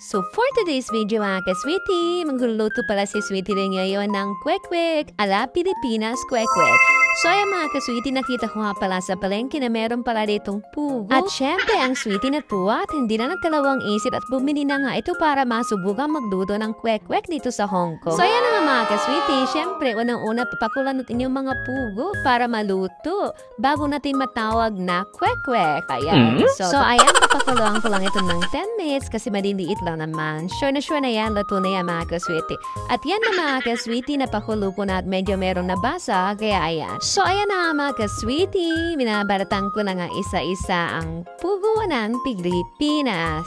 So for today's video mga ka-sweetie, magluluto pala si Sweetie rin ngayon ng kwek-kwek ala Pilipinas kwek-kwek. So ayan mga ka-sweetie, nakita ko nga pala sa palengke na meron pala ditong pugo. At syempre ang Sweetie natuwa at hindi na nagkalawang isip at bumili na nga ito para masubukan magluto ng kwek-kwek dito sa Hong Kong. So ayan na nga mga ka-sweetie, syempre unang-una papakulan natin yung mga pugo para maluto bago natin matawag na kwek-kwek. Ayan. So ayan, papakuluan ko lang ito ng 10 minutes kasi maliliit lang naman. Sure na yan, luto na yan mga ka-sweetie. At yan na mga ka-sweetie, napakulo ko na at medyo merong nabasa, kaya ayan. So ayan na mga ka-sweetie, binabaratan ko na nga isa-isa ang pugo ng Pilipinas.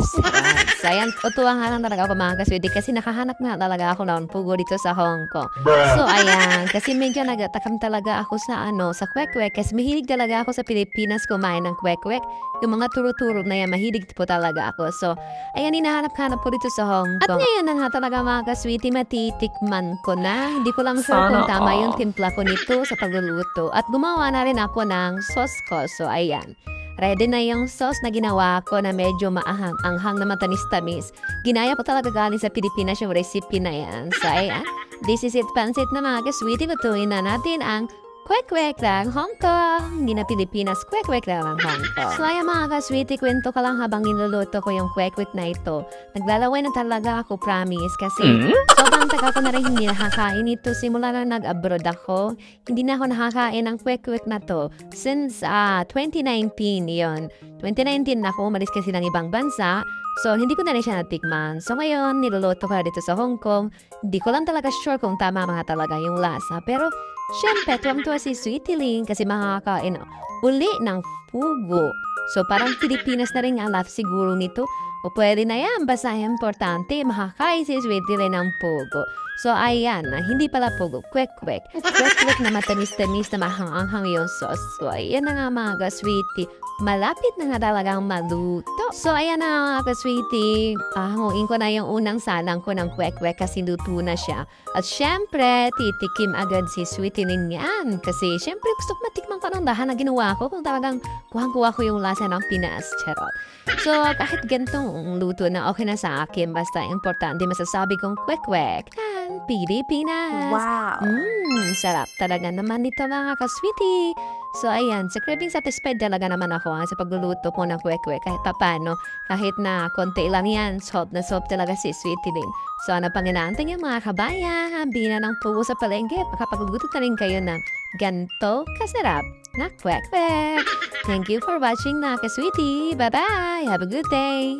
So ayan, tutuwa nga lang talaga ako mga ka-sweetie kasi nakahanap nga talaga ako ng pugo dito sa Hong Kong. So ayan, kasi medyo nagatakam talaga ako sa kwek-kwek kasi mahilig talaga ako sa Pilipinas kumain ng kwek-kwek. Yung mga turo-turo na yan, mahilig po talaga ako. So ayan, hinahanap-hanap po dito sa Hong Kong. At ngayon na nga talaga mga ka-sweetie, matitikman ko na. Hindi ko lang sure kung tama yung timpla ko nito sa pagluluto. At gumawa na rin ako ng sauce ko. So ayan, ready na yung sauce na ginawa ko na medyo maanghang na matamis-tamis. Ginaya ko talaga galing sa Pilipinas yung recipe na yan. So ayan, this is it, pansit na mga ka-sweetie. Lutuin na natin ang kwek-kwek lang Hong Kong. Hindi na Pilipinas, kwek-kwek lang Hong Kong. So ayan mga ka-sweetie, kwento ka lang habang niluluto ko yung kwek-kwek na ito. Naglalaway na talaga ako, promise. Kasi sobrang tagal ko na rin hindi nakakain ito. Simula na nag-abroad ako, hindi na ako nakakain ng kwek-kwek na to. Since 2019 yon. 2019 na ako, umalis kasi ng ibang bansa. So, hindi ko na rin siya natikman. So, ngayon, niluluto ko na dito sa Hong Kong. Hindi ko lang talaga sure kung tama mga talaga yung lasa. Pero, syempre, tuwang-tuwa si Sweetie Ling kasi makakain uli ng pugo. So, parang Pilipinas na rin ang lasa siguro nito. O pwede na yan, basta importante, makakain si Sweetie Ling ng pugo. So, ayan, hindi pala pugo, kwek-kwek. Kwek-kwek na matamis-tamis na mahang-anghang yung sauce. So, ayan na nga mga ka-sweetie. Malapit na nga talagang maluto. So, ayan na nga mga ka-sweetie. Hanguin ko na yung unang salang ko ng kwek-kwek kasi luto na siya. At syempre, titikim agad si Sweetie Ling yan. Kasi syempre, gusto ko matikman ko ng lahat na ginawa ko kung talagang kuhang-kuha ko yung lasa ng Pinas. Charot. So, kahit gantong luto na okay na sa akin, basta importante masasabi kong kwek-kwek ng Pilipinas. Wow! Sarap talaga naman nito mga ka-sweetie. So, ayan, sa craving satisfied talaga naman ako sa pagluluto ko ng kwek-kwek kahit papano. Kahit na konti lang yan, soft na soft talaga si Sweetie Ling. So, ano pang inaantay niyo mga kabayan? Bina ng pugo sa palengke, makapagluto na rin kayo ng ganto kasarap na kwek-kwek. Thank you for watching mga ka-sweetie. Bye-bye! Have a good day!